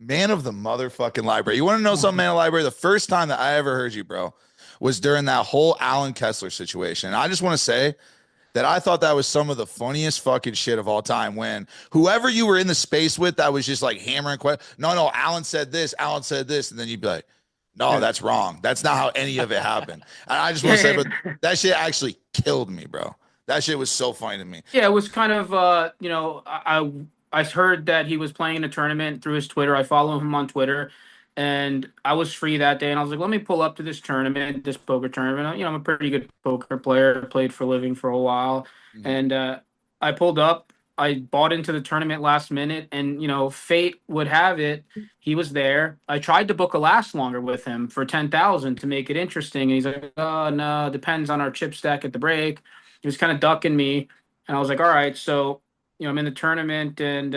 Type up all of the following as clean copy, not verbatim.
Man of the motherfucking library. You want to know something, man of the library? The first time that I ever heard you, bro, was during that whole Alan Kessler situation. And I just want to say that I thought that was some of the funniest fucking shit of all time when whoever you were in the space with that was just like hammering no, Alan said this, Alan said this, and then you'd be like, no, that's wrong. That's not how any of it happened. And I just want to say, but that shit actually killed me, bro. That shit was so funny to me. Yeah, it was kind of I heard that he was playing in a tournament through his Twitter. I follow him on Twitter, and I was free that day, and I was like, let me pull up to this tournament, this poker tournament. I'm a pretty good poker player. Played for a living for a while, and I pulled up. I bought into the tournament last minute, and fate would have it, he was there. I tried to book a last longer with him for 10,000 to make it interesting, and he's like, "Oh no, depends on our chip stack at the break." He was kind of ducking me, and I was like, "All right." So, I'm in the tournament, and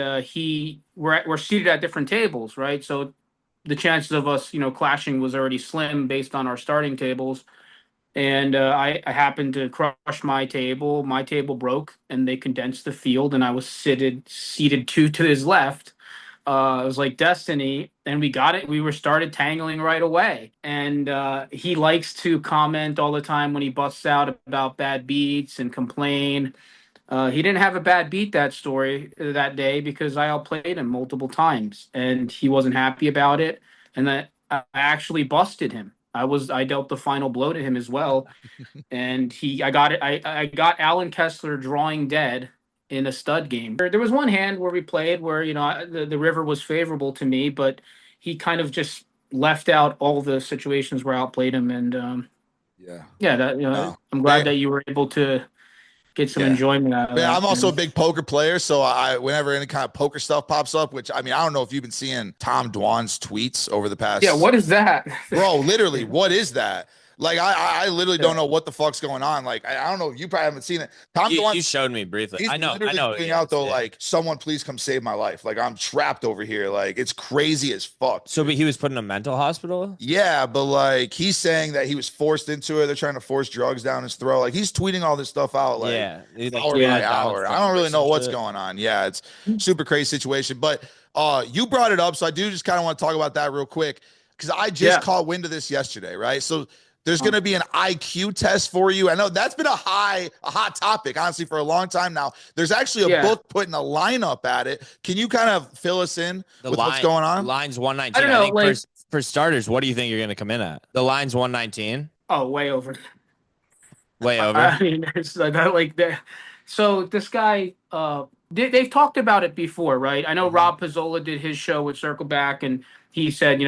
we're seated at different tables, right? So, the chances of us, clashing was already slim based on our starting tables. And I happened to crush my table. My table broke, and they condensed the field, and I was seated two to his left. It was like destiny, and we got it. We were started tangling right away, and he likes to comment all the time when he busts out about bad beats and complain. He didn't have a bad beat that day because I outplayed him multiple times, and he wasn't happy about it. And that I actually busted him. I dealt the final blow to him as well, and I got it. I got Alan Kessler drawing dead in a stud game. There was one hand where we played where the river was favorable to me, but he kind of just left out all the situations where I outplayed him, and yeah, that No. I'm glad that you were able to get some enjoyment out of Man, that. I'm also a big poker player, so whenever any kind of poker stuff pops up, which I mean, I don't know if you've been seeing Tom Dwan's tweets over the past. Yeah, what is that? Bro, literally, what is that? Like, I literally don't know what the fuck's going on. Like, I don't know. You probably haven't seen it. You showed me briefly. He's I know. tweeting out though, like, someone please come save my life. Like, I'm trapped over here. Like, it's crazy as fuck. So, but he was put in a mental hospital? Yeah, but like, he's saying that he was forced into it. They're trying to force drugs down his throat. Like, he's tweeting all this stuff out, like, hour by hour. I don't really know what's going on. Yeah, it's super crazy situation. But you brought it up, so I do just kind of want to talk about that real quick because I just caught wind of this yesterday, right? So there's going to be an IQ test for you. I know that's been a hot topic, honestly, for a long time now. There's actually a book putting a lineup at it. Can you kind of fill us in with what's going on? Line's 119. I don't know. Think for starters, what do you think you're going to come in at? The line's 119. Oh, way over. Way over. I mean, it's like that. So this guy, they've talked about it before, right? I know Rob Pizzola did his show with Circleback, and he said,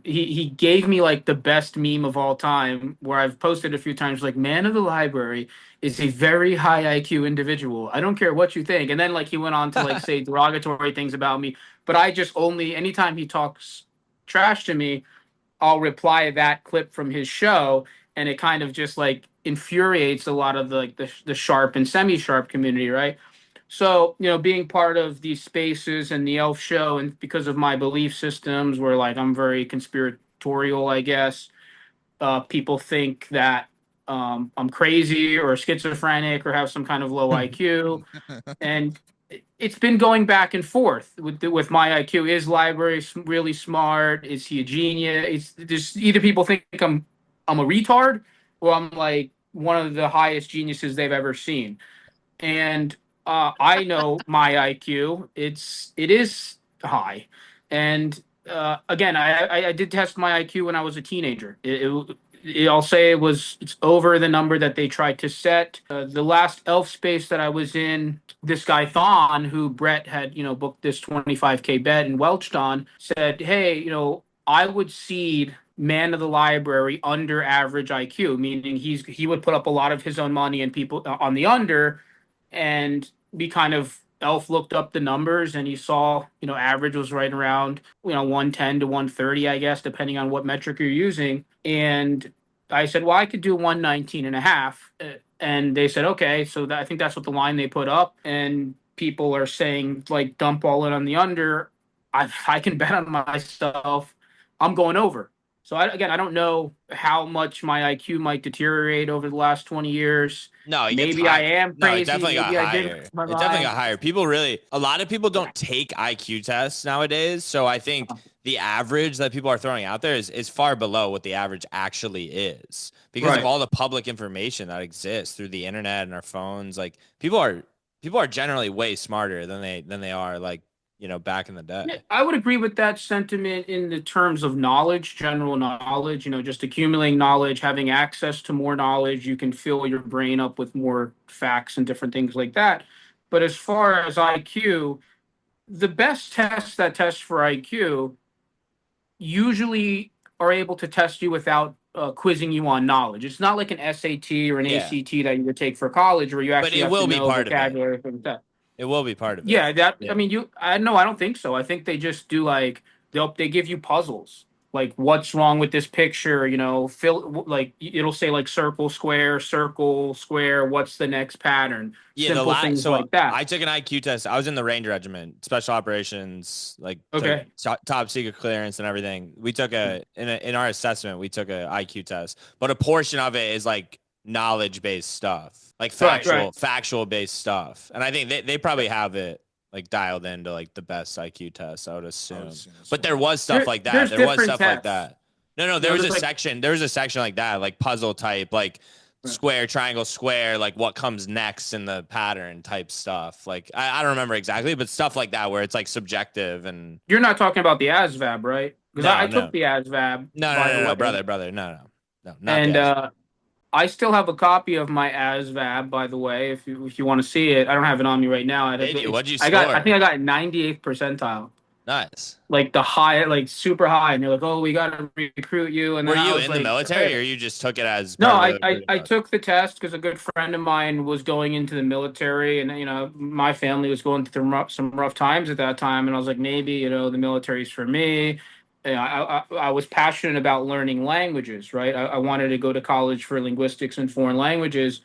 he gave me like the best meme of all time, where I've posted a few times, like, man of the library is a very high IQ individual. I don't care what you think. And then like he went on to like say derogatory things about me, but I just anytime he talks trash to me, I'll reply that clip from his show, and it kind of just like infuriates a lot of the sharp and semi-sharp community, right? So, being part of these spaces and the Elf Show, and because of my belief systems, where like I'm very conspiratorial, I guess, people think that I'm crazy or schizophrenic or have some kind of low IQ, and it's been going back and forth with my IQ. Is Library really smart? Is he a genius? It's just either people think I'm a retard, or I'm like one of the highest geniuses they've ever seen, and I know my IQ. It is high, and again, I did test my IQ when I was a teenager. I'll say it's over the number that they tried to set. The last Elf space that I was in, this guy Thon, who Brett had booked this 25K bet and welched on, said, "Hey, I would seed man of the library under average IQ," meaning he would put up a lot of his own money and people on the under. And we kind of Elf looked up the numbers, and he saw, average was right around, 110 to 130, I guess, depending on what metric you're using. And I said, well, I could do 119 and a half. And they said, okay. So I think that's what the line they put up. And people are saying, like, dump all in on the under. I can bet on myself. I'm going over. So I don't know how much my IQ might deteriorate over the last 20 years. No, maybe I am crazy. No, it definitely got higher. It definitely got higher. A lot of people don't take IQ tests nowadays. So I think the average that people are throwing out there is far below what the average actually is because of all the public information that exists through the internet and our phones. Like people are generally way smarter than they are like, back in the day. Yeah, I would agree with that sentiment in the terms of knowledge, general knowledge, just accumulating knowledge, having access to more knowledge. You can fill your brain up with more facts and different things like that. But as far as IQ, the best tests that test for IQ usually are able to test you without quizzing you on knowledge. It's not like an SAT or an ACT that you would take for college where you actually have to know vocabulary. It will be part of it. Yeah, I mean, I don't think so. I think they just do like they give you puzzles. Like what's wrong with this picture, it'll say like circle, square, what's the next pattern? Yeah, simple things like that. I took an IQ test. I was in the Range Regiment, special operations, like top secret clearance and everything. We took in our assessment, we took a IQ test, but a portion of it is like knowledge based stuff, like factual based stuff. And I think they probably have it like dialed into like the best IQ test, I would assume. But there was stuff like that. There was stuff like that. No, there was a section. There was a section like that, like puzzle type, like square, triangle, square, like what comes next in the pattern type stuff. Like I don't remember exactly, but stuff like that where it's like subjective. And you're not talking about the ASVAB, right? Because I took the ASVAB. No, brother, no, not and I still have a copy of my ASVAB, by the way, if you want to see it. I don't have it on me right now. What'd you score? I think I got 98th percentile. Nice. Like the high, like super high. And they're like, oh, we got to recruit you. And were you in the military or you just took it as... No, I took the test because a good friend of mine was going into the military. And, my family was going through some rough times at that time. And I was like, maybe, the military's for me. I was passionate about learning languages, right? I wanted to go to college for linguistics and foreign languages.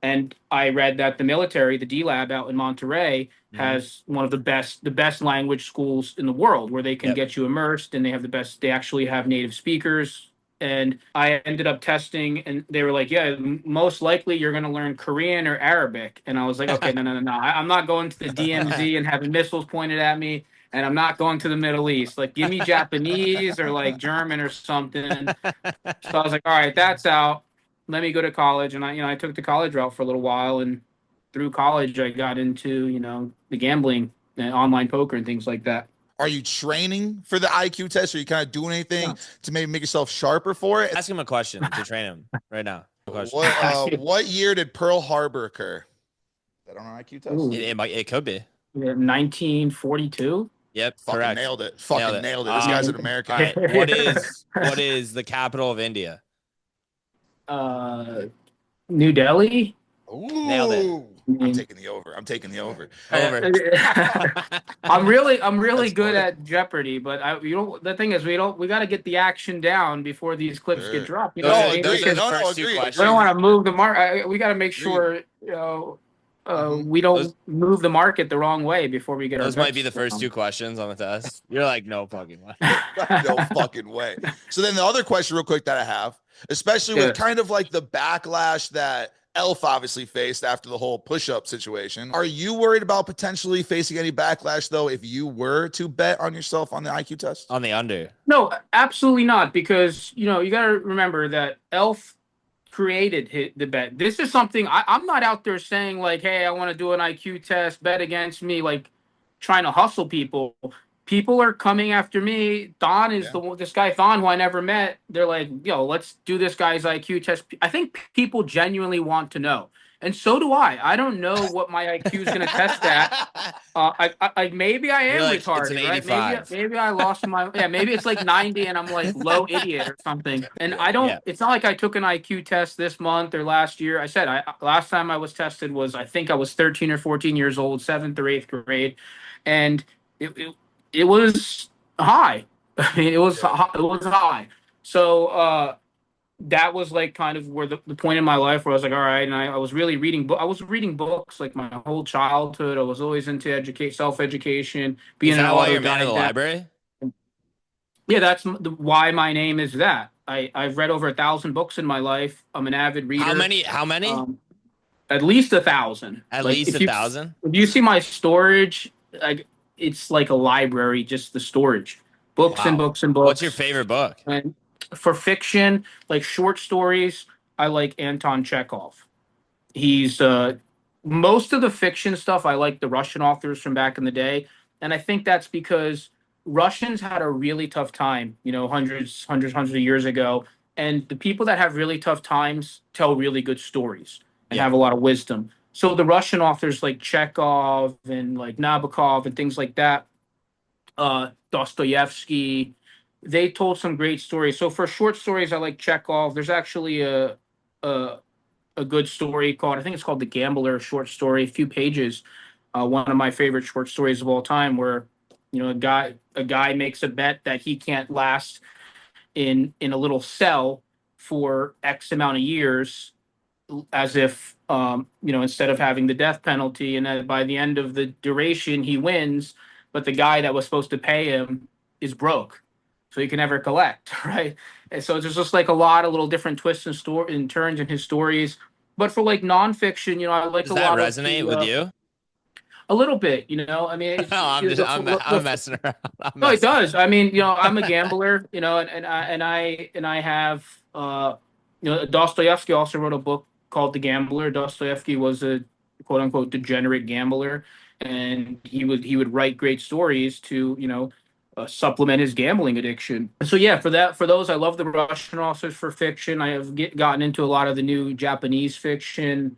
And I read that the military, the D-Lab out in Monterey, has one of the best language schools in the world where they can get you immersed, and they actually have native speakers. And I ended up testing, and they were like, yeah, most likely you're going to learn Korean or Arabic. And I was like, okay, no. I'm not going to the DMZ and having missiles pointed at me. And I'm not going to the Middle East. Like, give me Japanese or like German or something. So I was like, all right, that's out. Let me go to college. And I took the college route for a little while. And through college, I got into, the gambling and online poker and things like that. Are you training for the IQ test? Are you kind of doing anything to maybe make yourself sharper for it? Ask him a question to train him right now. What year did Pearl Harbor occur? Is that on an IQ test? It could be. 1942. Yep, fucking correct. Nailed it. Nailed it. This guy's an American. Right. What is the capital of India? New Delhi. Ooh. Nailed it. I'm taking the over. I'm really good at Jeopardy, but the thing is, we got to get the action down before these clips get dropped. Agree. We don't want to move the mark. We got to make sure we don't move the market the wrong way before we get those might be the first two questions on the test. You're like, no fucking way. No fucking way. So then the other question real quick that I have, especially with kind of like the backlash that Elf obviously faced after the whole push-up situation. Are you worried about potentially facing any backlash though if you were to bet on yourself on the IQ test? On the under? No, absolutely not, because you got to remember that Elf created the bet. This is something I'm not out there saying like, hey, I want to do an IQ test, bet against me, like trying to hustle people. People are coming after me. Don is this guy Thon, who I never met. They're like, let's do this guy's IQ test. I think people genuinely want to know, and so do I. I don't know what my IQ is going to test at. Maybe I am retarded, right? Maybe I lost my maybe it's like 90 and I'm like low idiot or something. And I don't. It's not like I took an IQ test this month or last year. I said last time I was tested was, I think I was 13 or 14 years old, 7th or 8th grade, and it was high. I mean, it was high. So that was like kind of where the point in my life where I was like, all right. And I was really reading. I was reading books like my whole childhood. I was always into self-education. Is that why you're ManoftheLibrary? Yeah, that's why my name is that. I've read over 1,000 books in my life. I'm an avid reader. How many? At least 1,000. At least 1,000? If you see my storage, it's like a library, just the storage. Books and books and books. What's your favorite book? And for fiction, like short stories, I like Anton Chekhov. He's most of the fiction stuff I like the Russian authors from back in the day, and I think that's because Russians had a really tough time, hundreds of years ago, and the people that have really tough times tell really good stories and have a lot of wisdom. So the Russian authors like Chekhov and like Nabokov and things like that, Dostoevsky, they told some great stories. So for short stories, I like Chekhov. There's actually a good story called, I think it's called The Gambler, short story, a few pages. One of my favorite short stories of all time, where a guy makes a bet that he can't last in a little cell for X amount of years, as if instead of having the death penalty, and then by the end of the duration he wins, but the guy that was supposed to pay him is broke, so he can never collect, right? And so there's just like a lot of little different twists and turns in his stories. But for like nonfiction, I like a lot. Does that resonate with you? A little bit, I mean, I'm messing around. No, it does. I mean, I'm a gambler, and I have, Dostoevsky also wrote a book called The Gambler. Dostoevsky was a quote unquote degenerate gambler, and he would write great stories to, supplement his gambling addiction. So yeah, for those, I love the Russian authors for fiction. I have gotten into a lot of the new Japanese fiction,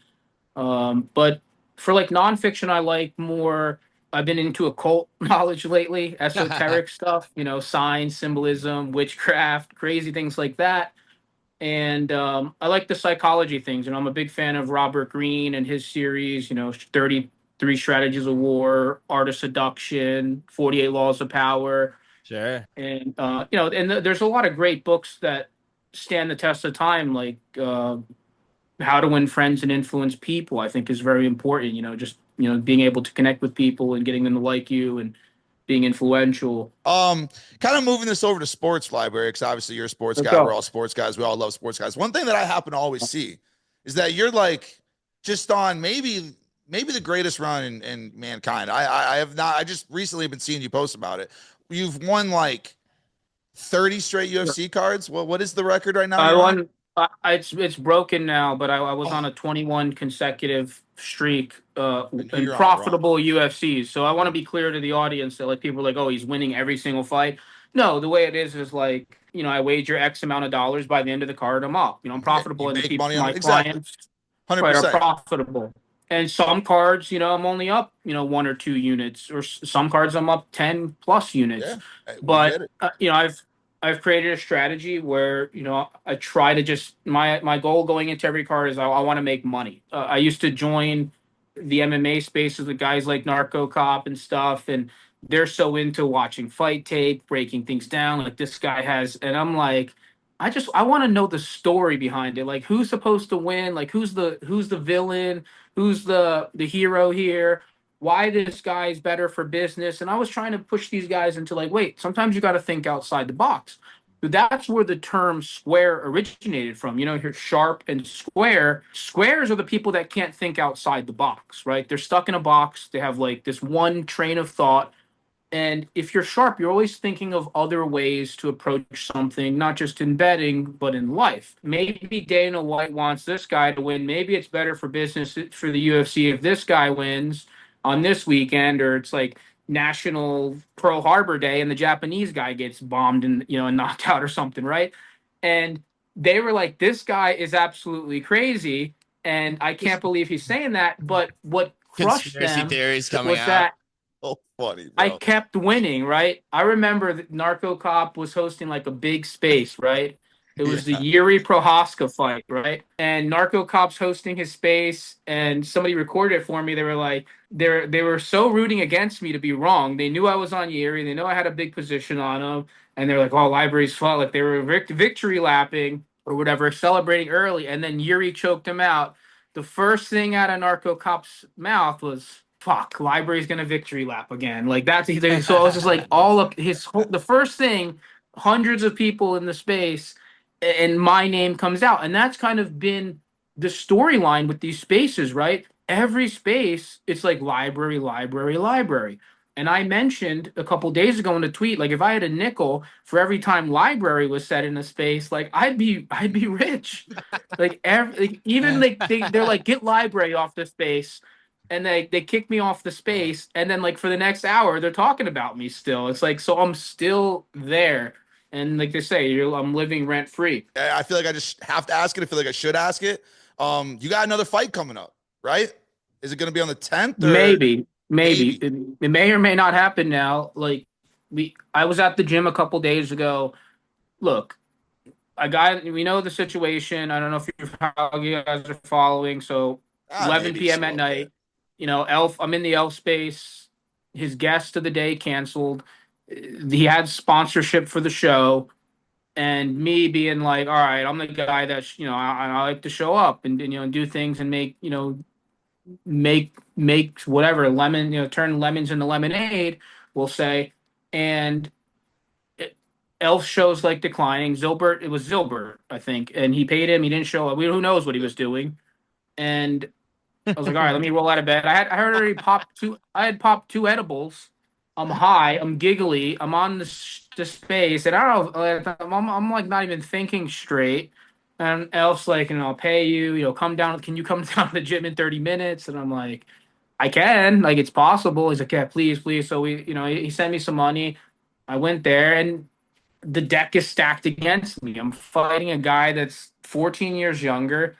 but for like nonfiction, I like more. I've been into occult knowledge lately, esoteric stuff, signs, symbolism, witchcraft, crazy things like that. And I like the psychology things. I'm a big fan of Robert Greene and his series, 33 Strategies of War, Art of Seduction, 48 Laws of Power. Sure. And, there's a lot of great books that stand the test of time, like How to Win Friends and Influence People, I think is very important, just being able to connect with people and getting them to like you and being influential. Kind of moving this over to sports library, because obviously you're a sports guy. We're all sports guys. We all love sports guys. One thing that I happen to always see is that you're like just on maybe the greatest run in mankind. I have not. I just recently been seeing you post about it. You've won like 30 straight UFC cards. What is the record right now? I won. It's broken now, but I was on a 21 consecutive streak in profitable UFCs. So I want to be clear to the audience that like people are like, oh, he's winning every single fight. No, the way it is like, I wager X amount of dollars, by the end of the card, I'm up. I'm profitable, and the people, my clients, 100%. Are profitable. And some cards, I'm only up, 1 or 2 units, or some cards I'm up 10 plus units. Yeah, but I've created a strategy where, I try to just, my goal going into every card is I want to make money. I used to join the MMA spaces with guys like Narco Cop and stuff, and they're so into watching fight tape, breaking things down like this guy has. And I'm like, I want to know the story behind it. Like, who's supposed to win? Like, who's the villain? Who's the hero here? Why this guy's better for business? And I was trying to push these guys into like, wait, sometimes you got to think outside the box. But that's where the term square originated from. You're sharp and square. Squares are the people that can't think outside the box, right? They're stuck in a box. They have like this one train of thought. And if you're sharp, you're always thinking of other ways to approach something, not just in betting, but in life. Maybe Dana White wants this guy to win. Maybe it's better for business for the UFC if this guy wins on this weekend, or it's like National Pearl Harbor Day and the Japanese guy gets bombed and knocked out or something, right? And they were like, this guy is absolutely crazy, and I can't believe he's saying that. But what crushed them theories coming was out. That so funny, bro. I kept winning, right? I remember that Narco Cop was hosting like a big space, right? It was the Yuri Prohaska fight, right? And Narco Cop's hosting his space, and somebody recorded it for me. They were like, they were so rooting against me to be wrong. They knew I was on Yuri. They know I had a big position on him, and they're like, "Oh, Library's fought." Like they were victory lapping or whatever, celebrating early, and then Yuri choked him out. The first thing out of Narco Cop's mouth was, "Fuck, Library's gonna victory lap again." Like that's so. I was just like, all of the first thing, hundreds of people in the space, and my name comes out. And that's kind of been the storyline with these spaces, right? Every space, it's like library, library, library. And I mentioned a couple days ago in a tweet, like if I had a nickel for every time library was said in a space, like I'd be rich. Even they're like, get library off the space, and they kick me off the space, and then like for the next hour they're talking about me still. It's like, so I'm still there, and like they say, I'm living rent free. I feel like I just have to ask it. I feel like I should ask it. You got another fight coming up, right? Is it going to be on the 10th? Maybe. It may or may not happen now. Like I was at the gym a couple days ago. Look, we know the situation. I don't know if how you guys are following. So 11 p.m. at night, Elf, I'm in the Elf space. His guest of the day canceled. He had sponsorship for the show. And me being like, all right, I'm the guy that's, I like to show up and do things and make whatever lemon, turn lemons into lemonade, we'll say. And Elf shows like declining. It was Zilbert, I think, and he paid him. He didn't show up. Who knows what he was doing? And I was like, all right, let me roll out of bed. I had already popped two. I had popped two edibles. I'm high. I'm giggly. I'm on the space, and I don't know. I'm like not even thinking straight. And Elf's like, I'll pay you. Come down. Can you come down to the gym in 30 minutes? And I'm like, I can. Like, it's possible. He's like, yeah, please, please. So he sent me some money. I went there, and the deck is stacked against me. I'm fighting a guy that's 14 years younger,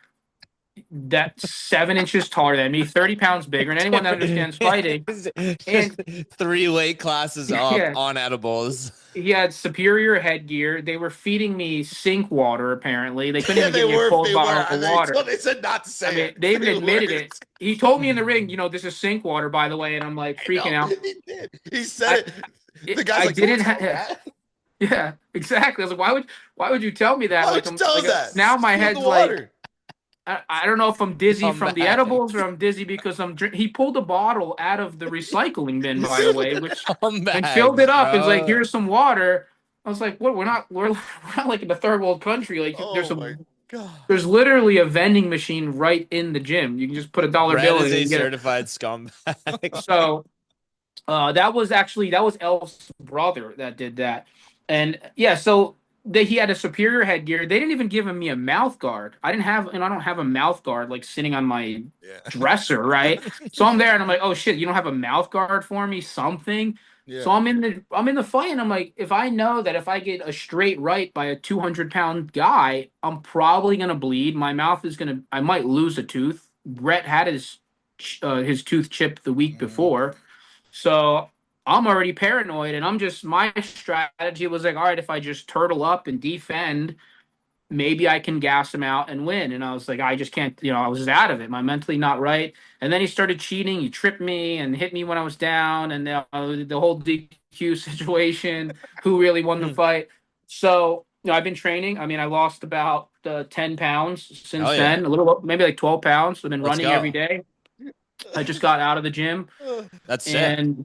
that's 7 inches taller than me, 30 pounds bigger, and anyone that understands fighting. And 3 weight classes up on edibles. He had superior headgear. They were feeding me sink water, apparently. They couldn't even give me a cold bottle of water. They said not to say it. They even admitted it. He told me in the ring, this is sink water, by the way, and I'm like freaking out. He did. He said it. The guy's yeah, exactly. I was like, why would you tell me that? Why would you tell us that? Now my head's like, I don't know if I'm dizzy from the edibles or I'm dizzy because he pulled a bottle out of the recycling bin, by the way, and filled it up. It's like, here's some water. I was like, what? We're not like in a third world country. Like there's literally a vending machine right in the gym. You can just put a dollar bill in. Is a certified scumbag. So that was Elf's brother that did that. And yeah, so he had a superior headgear. They didn't even give me a mouth guard. I don't have a mouth guard like sitting on my dresser, right? So I'm there and I'm like, oh shit, you don't have a mouth guard for me? Something. Yeah. So I'm in the fight and I'm like, if I know that if I get a straight right by a 200-pound guy, I'm probably gonna bleed. My mouth is I might lose a tooth. Brett had his tooth chipped the week before, so I'm already paranoid, and my strategy was like, all right, if I just turtle up and defend, maybe I can gas him out and win. And I was like, I just can't, I was out of it. My mentally not right. And then he started cheating. He tripped me and hit me when I was down, and the whole DQ situation, who really won the fight. So, I've been training. I mean, I lost about 10 pounds since then, a little, maybe like 12 pounds. I've been running every day. I just got out of the gym. That's sick. And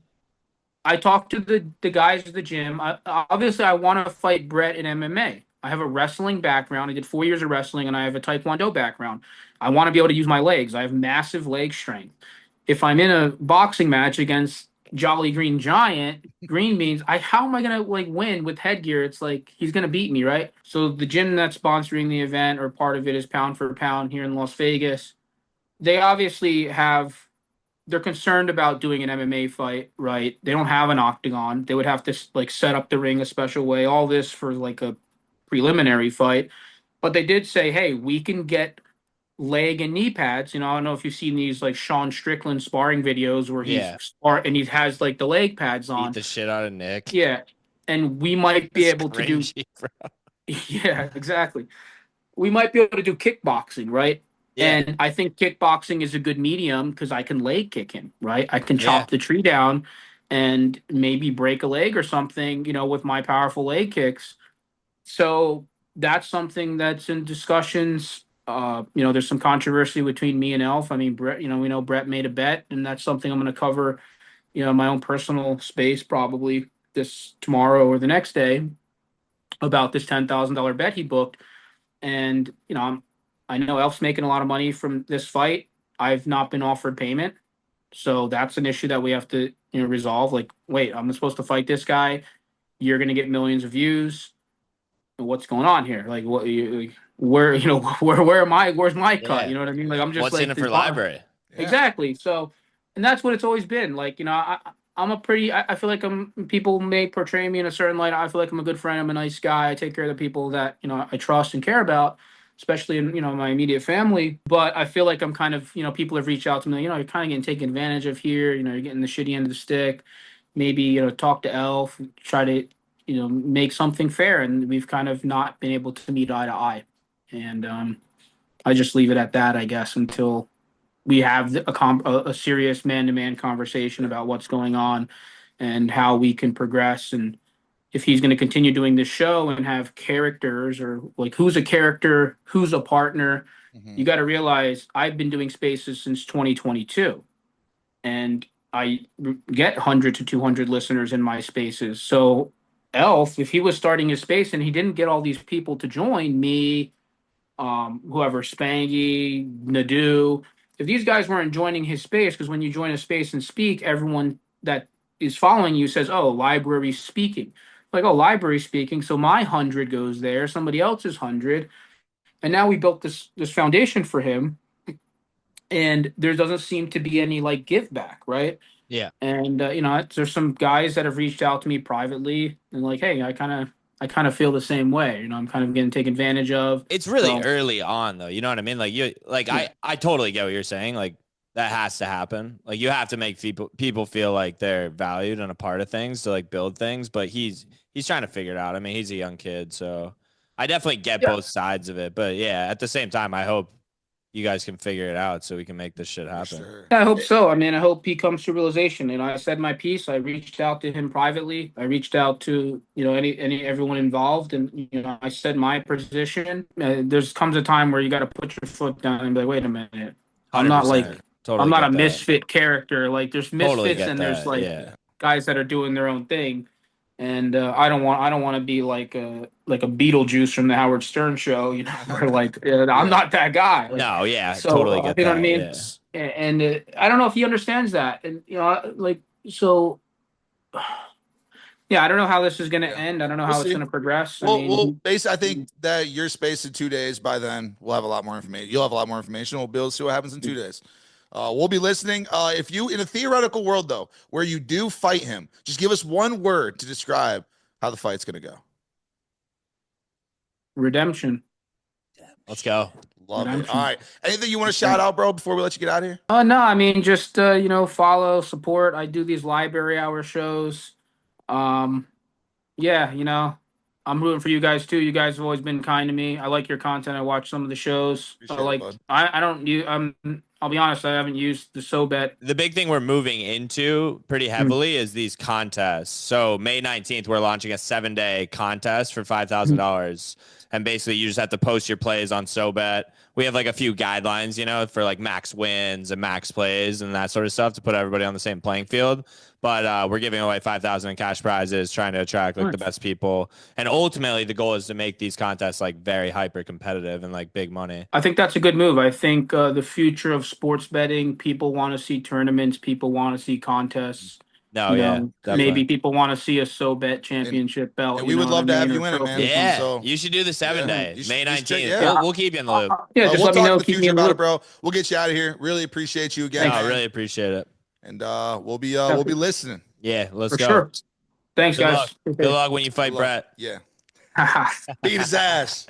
I talked to the guys at the gym. Obviously, I want to fight Brett in MMA. I have a wrestling background. I did 4 years of wrestling, and I have a Taekwondo background. I want to be able to use my legs. I have massive leg strength. If I'm in a boxing match against Jolly Green Giant, Green Beans, how am I going to win with headgear? It's like he's going to beat me, right? So the gym that's sponsoring the event, or part of it, is Pound for Pound here in Las Vegas. They obviously they're concerned about doing an MMA fight, right? They don't have an octagon. They would have to set up the ring a special way. All this for a preliminary fight. But they did say, hey, we can get leg and knee pads. I don't know if you've seen these Sean Strickland sparring videos where he has the leg pads on. Beat the shit out of Nick. Yeah. And we might be able to do. Yeah, exactly. We might be able to do kickboxing, right? Yeah. And I think kickboxing is a good medium because I can leg kick him, right? I can chop the tree down and maybe break a leg or something, with my powerful leg kicks. So that's something that's in discussions. There's some controversy between me and Elf. I mean, Brett, we know Brett made a bet, and that's something I'm going to cover, my own personal space probably this tomorrow or the next day about this $10,000 bet he booked. And, I know Elf's making a lot of money from this fight. I've not been offered payment. So that's an issue that we have to resolve. Like, wait, I'm supposed to fight this guy. You're going to get millions of views. What's going on here? Like, what? Where? Where's my cut? You know what I mean? Like, I'm just what's like in it for library? Yeah. Exactly. So, and that's what it's always been. Like, I'm a pretty. I feel like people may portray me in a certain light. I feel like I'm a good friend. I'm a nice guy. I take care of the people that I trust and care about, especially in my immediate family. But I feel like I'm kind of people have reached out to me. You're kind of getting taken advantage of here. You're getting the shitty end of the stick. Maybe talk to Elf, try to make something fair, and we've kind of not been able to meet eye to eye. And I just leave it at that, I guess, until we have a serious man-to-man conversation about what's going on and how we can progress, and if he's going to continue doing this show and have characters, or like who's a character, who's a partner. You got to realize I've been doing spaces since 2022, and I get 100 to 200 listeners in my spaces. So Elf, if he was starting his space and he didn't get all these people to join me, whoever, Spangy, Nadu, if these guys weren't joining his space, because when you join a space and speak, everyone that is following you says, "Oh, library speaking." Like, "Oh, library speaking." So my 100 goes there, somebody else's 100, and now we built this foundation for him, and there doesn't seem to be any like give back, right? Yeah. And there's some guys that have reached out to me privately and like, "Hey, I kind of feel the same way. I'm kind of getting taken advantage of." It's really early on, though. You know what I mean? I totally get what you're saying. Like, that has to happen. Like, you have to make people feel like they're valued and a part of things to like build things. But he's trying to figure it out. I mean, he's a young kid, so I definitely get both sides of it. But yeah, at the same time, I hope you guys can figure it out so we can make this shit happen. Sure. Yeah, I hope so. I mean, I hope he comes to realization. I said my piece. I reached out to him privately. I reached out to everyone involved, and I said my position. There's comes a time where you got to put your foot down and be like, "Wait a minute, I'm not like I'm not a misfit character. Like, there's misfits and there's like guys that are doing their own thing." And I don't want to be like a Beetlejuice from the Howard Stern show, where like I'm not that guy. Like, no, yeah, so, totally get that. You know what I mean? Yeah. And I don't know if he understands that, and like so. Yeah, I don't know how this is going to end. I don't know how it's going to progress. Well, basically, I think that your space in 2 days. By then, we'll have a lot more information. You'll have a lot more information. We'll be able to see what happens in 2 days. We'll be listening. If you, in a theoretical world, though, where you do fight him, just give us one word to describe how the fight's going to go. Redemption. Let's go. Love it. All right. Anything you want to shout out, bro, before we let you get out of here? No, I mean, just, follow, support. I do these library hour shows. Yeah, I'm rooting for you guys too. You guys have always been kind to me. I like your content. I watch some of the shows. I'll be honest, I haven't used the SoBet. The big thing we're moving into pretty heavily is these contests. So May 19th, we're launching a 7-day contest for $5,000. And basically you just have to post your plays on SoBet. We have like a few guidelines, for like max wins and max plays and that sort of stuff to put everybody on the same playing field. But we're giving away $5,000 in cash prizes, trying to attract like the best people. And ultimately the goal is to make these contests like very hyper competitive and like big money. I think that's a good move. I think the future of sports betting, people want to see tournaments, people want to see contests. No, maybe people want to see a SoBet championship belt. And we would love to have you in it, man. Yeah, so you should do the 7-day, May 19th. We'll keep you in the loop. Just let me know. Keep me in the loop, bro. We'll get you out of here. Really appreciate you again. I really apprate it. And we'll be listening. Yeah, let's go. Sure. Thanks, guys. Good luck when you fight Brett. Yeah. Beat his ass.